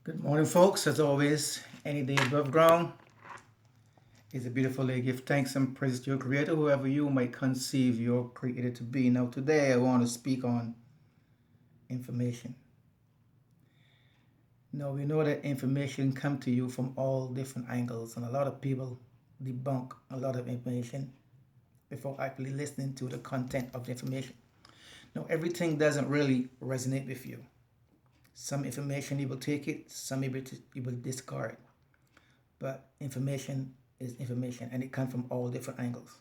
Good morning, folks. As always, any day above ground is a beautiful day. Give thanks and praise to your Creator, whoever you might conceive you're created to be. Now, today I want to speak on information. Now, we know that information come to you from all different angles, and a lot of people debunk a lot of information before actually listening to the content of the information. Now, everything doesn't really resonate with you. Some information you will take it, some you will discard. But information is information and it comes from all different angles.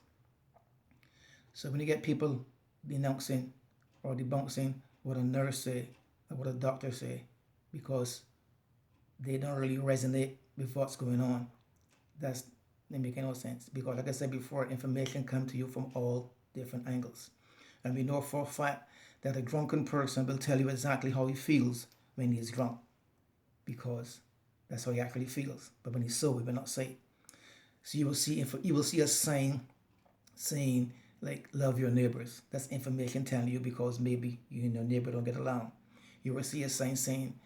So when you get people denouncing or debunking what a nurse say or what a doctor say because they don't really resonate with what's going on, that make no sense. Because like I said before, information comes to you from all different angles. And we know for a fact that a drunken person will tell you exactly how he feels when he's drunk because that's how he actually feels. But when he's sober, he will not say it. So you will see a sign saying like love your neighbors. That's information telling you because maybe you and your neighbor don't get along. You will see a sign saying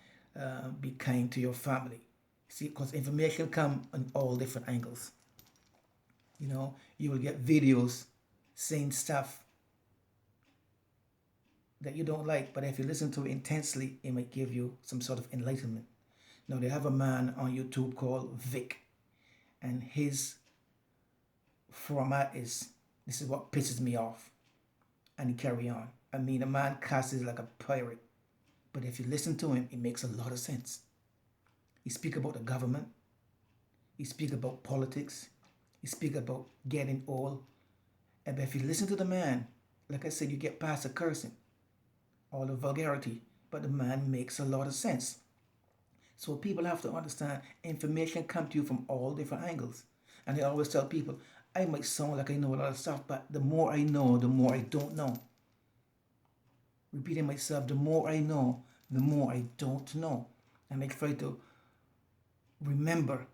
be kind to your family. See, because information come on all different angles. You will get videos saying stuff that you don't like, but if you listen to it intensely, it might give you some sort of enlightenment. Now, they have a man on YouTube called Vic, and his format is this is what pisses me off. And he carry on. I mean, a man cusses like a pirate, but if you listen to him, it makes a lot of sense. He speak about the government. He speak about politics. He speak about getting old. And if you listen to the man, like I said, you get past the cursing, all the vulgarity, but the man makes a lot of sense. So people have to understand information comes to you from all different angles. And I always tell people, I might sound like I know a lot of stuff, but the more I know, the more I don't know. Repeating myself, the more I know, the more I don't know. And I try to remember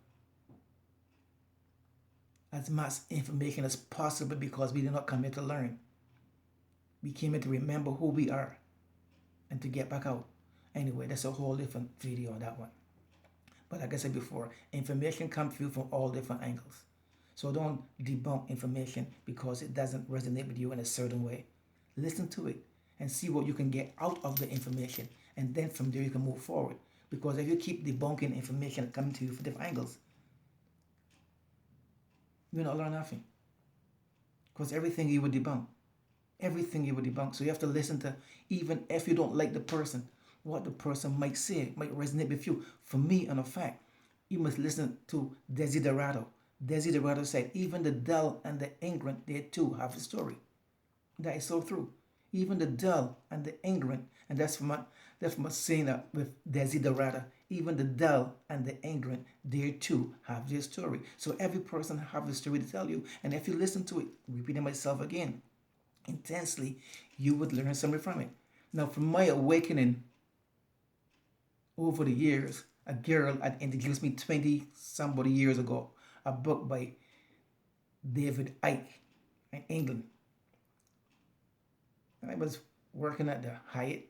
as much information as possible because we did not come here to learn. We came here to remember who we are and to get back out. Anyway, that's a whole different video on that one. But like I said before, information comes to you from all different angles. So don't debunk information because it doesn't resonate with you in a certain way. Listen to it and see what you can get out of the information. And then from there you can move forward. Because if you keep debunking information coming to you from different angles, you'll not learn nothing. Because everything you would debunk. Everything you would debunk. So you have to listen to, even if you don't like the person, what the person might say, might resonate with you. For me, on a fact, you must listen to Desiderato. Desiderato said, even the dull and the ignorant, they too have a story. That is so true. Even the dull and the ignorant, and that's from a saying that with Desiderata. Even the dull and the ignorant, they too have their story. So every person have a story to tell you. And if you listen to it, repeating myself again, intensely, you would learn something from it. Now, from my awakening over the years, a girl had introduced me 20 somebody years ago, a book by David Icke in England. And I was working at the Hyatt.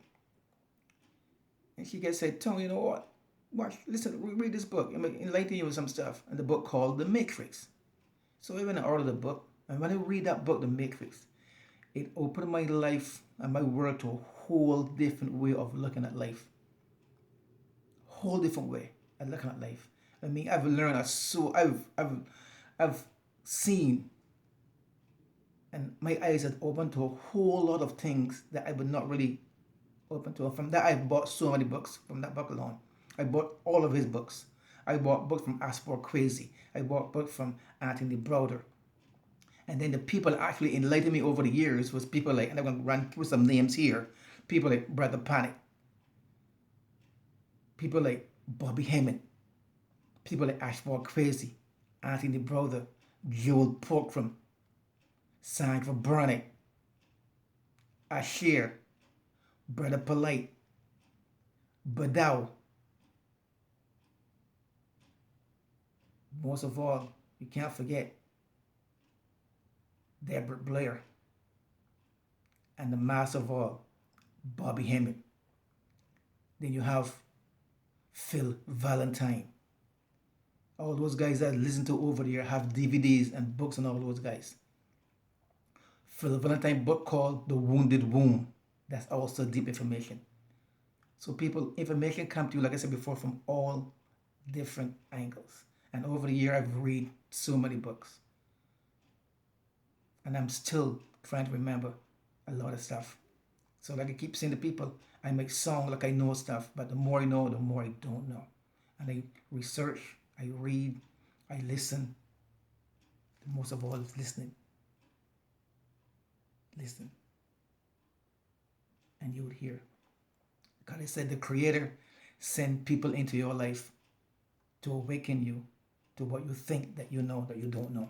And she gets said, Tony, you know what? Watch, listen, read this book. I'm going to enlighten you with some stuff. And the book called The Matrix. So I went and ordered the book. And when I read that book, The Matrix, it opened my life and my world to a whole different way of looking at life. Whole different way of looking at life. I mean, I've learned I've seen, and my eyes had opened to a whole lot of things that I would not really open to. From that, I bought so many books from that book alone. I bought all of his books. I bought books from Aspar Crazy. I bought books from Anthony Browder. And then the people that actually enlightened me over the years was people like, and I'm going to run through some names here, people like Brother Panic, people like Bobby Hemming, people like Ashford Crazy, Anthony Browder, Joel Porkram, Sandra Burnett, Ashir, Brother Polite, Badaw. Most of all, you can't forget Deborah Blair, and the master of all, Bobby Hemming. Then you have Phil Valentine. All those guys that I listen to over there have DVDs and books and all those guys. Phil Valentine book called The Wounded Womb. That's also deep information. So people, information come to you, like I said before, from all different angles. And over the year, I've read so many books. And I'm still trying to remember a lot of stuff. So like I keep saying to people, I make songs like I know stuff, but the more I know, the more I don't know. And I research, I read, I listen. Most of all is listening. Listen. And you would hear. God has said the Creator sent people into your life to awaken you to what you think that you know that you don't know.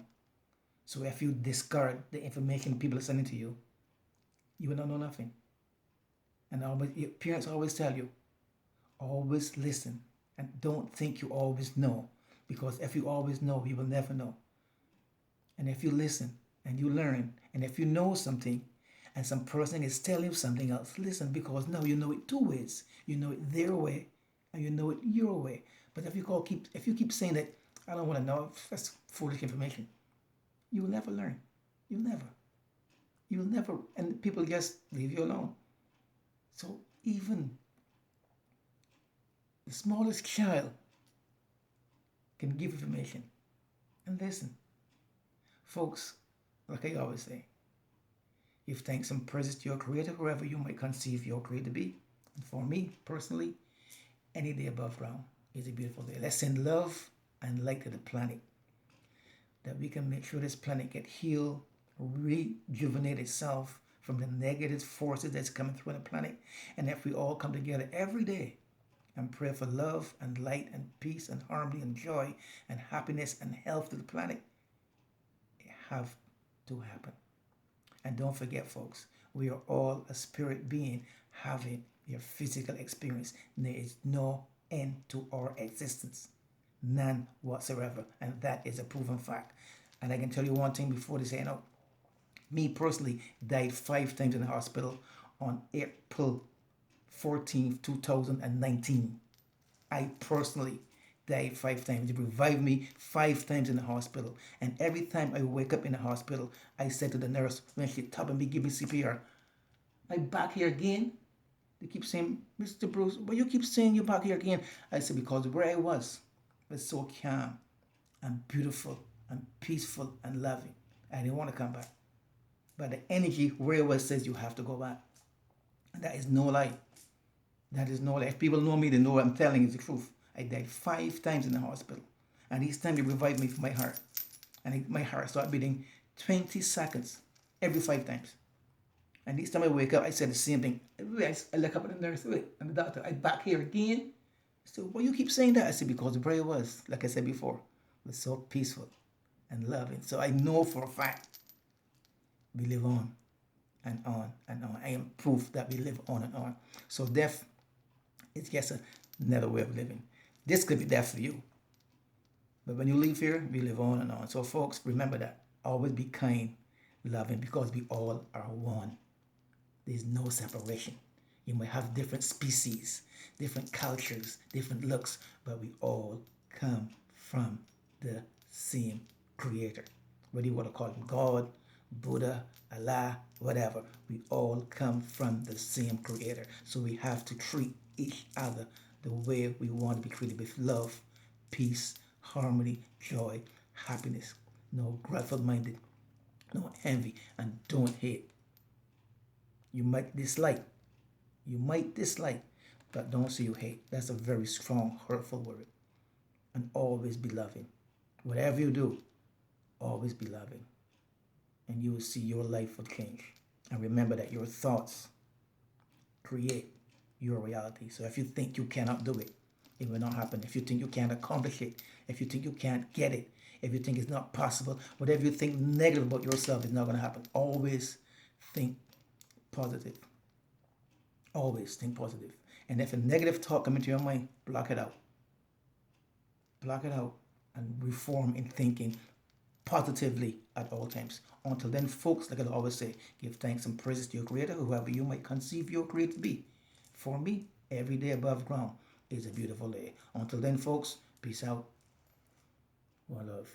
So if you discard the information people are sending to you, you will not know nothing. And always, your parents always tell you, always listen and don't think you always know, because if you always know, you will never know. And if you listen and you learn, and if you know something and some person is telling you something else, listen, because now you know it two ways. You know it their way and you know it your way. But if you keep saying that I don't want to know, that's foolish information, you will never learn. You'll never, and people just leave you alone. So even the smallest child can give information. And listen, folks, like I always say, give thanks and praises to your Creator, whoever you might conceive your Creator to be. And for me, personally, any day above ground is a beautiful day. Let's send love and light to the planet, that we can make sure this planet get healed, rejuvenate itself from the negative forces that's coming through the planet. And if we all come together every day and pray for love and light and peace and harmony and joy and happiness and health to the planet, it have to happen. And don't forget, folks, we are all a spirit being having your physical experience. There is no end to our existence. None whatsoever. And that is a proven fact. And I can tell you one thing before they say no. Me personally died 5 times in the hospital on April 14th, 2019. I personally died 5 times. They revived me 5 times in the hospital. And every time I wake up in the hospital, I said to the nurse when she tapped me, give me CPR, I'm back here again. They keep saying, Mr. Bruce, why you keep saying you're back here again? I said, because where I was so calm and beautiful and peaceful and loving. I didn't want to come back. But the energy where it was says you have to go back. And that is no lie. That is no lie. If people know me, they know what I'm telling is the truth. I died 5 times in the hospital. And each time they revived me from my heart. And my heart started beating 20 seconds every 5 times. And each time I wake up, I said the same thing. I look up at the nurse, and the doctor, I'm back here again. So why you keep saying that? I said, because the prayer was, like I said before, was so peaceful and loving. So I know for a fact we live on and on and on. I am proof that we live on and on. So death is just another way of living. This could be death for you. But when you leave here, we live on and on. So folks, remember that. Always be kind, loving, because we all are one. There's no separation. You might have different species, different cultures, different looks, but we all come from the same Creator. Whether you want to call him God, Buddha, Allah, whatever, we all come from the same Creator. So we have to treat each other the way we want to be treated, with love, peace, harmony, joy, happiness. No grudgeful-minded, no envy, and don't hate. You might dislike, but don't say you hate. That's a very strong, hurtful word. And always be loving. Whatever you do, always be loving. And you will see your life will change. And remember that your thoughts create your reality. So if you think you cannot do it, it will not happen. If you think you can't accomplish it, if you think you can't get it, if you think it's not possible, whatever you think negative about yourself is not going to happen. Always think positive. Always think positive. And if a negative thought comes into your mind, block it out. Block it out and reform in thinking positively at all times. Until then, folks, like I always say, give thanks and praises to your Creator, whoever you might conceive your Creator to be. For me, every day above ground is a beautiful day. Until then, folks, peace out. One love.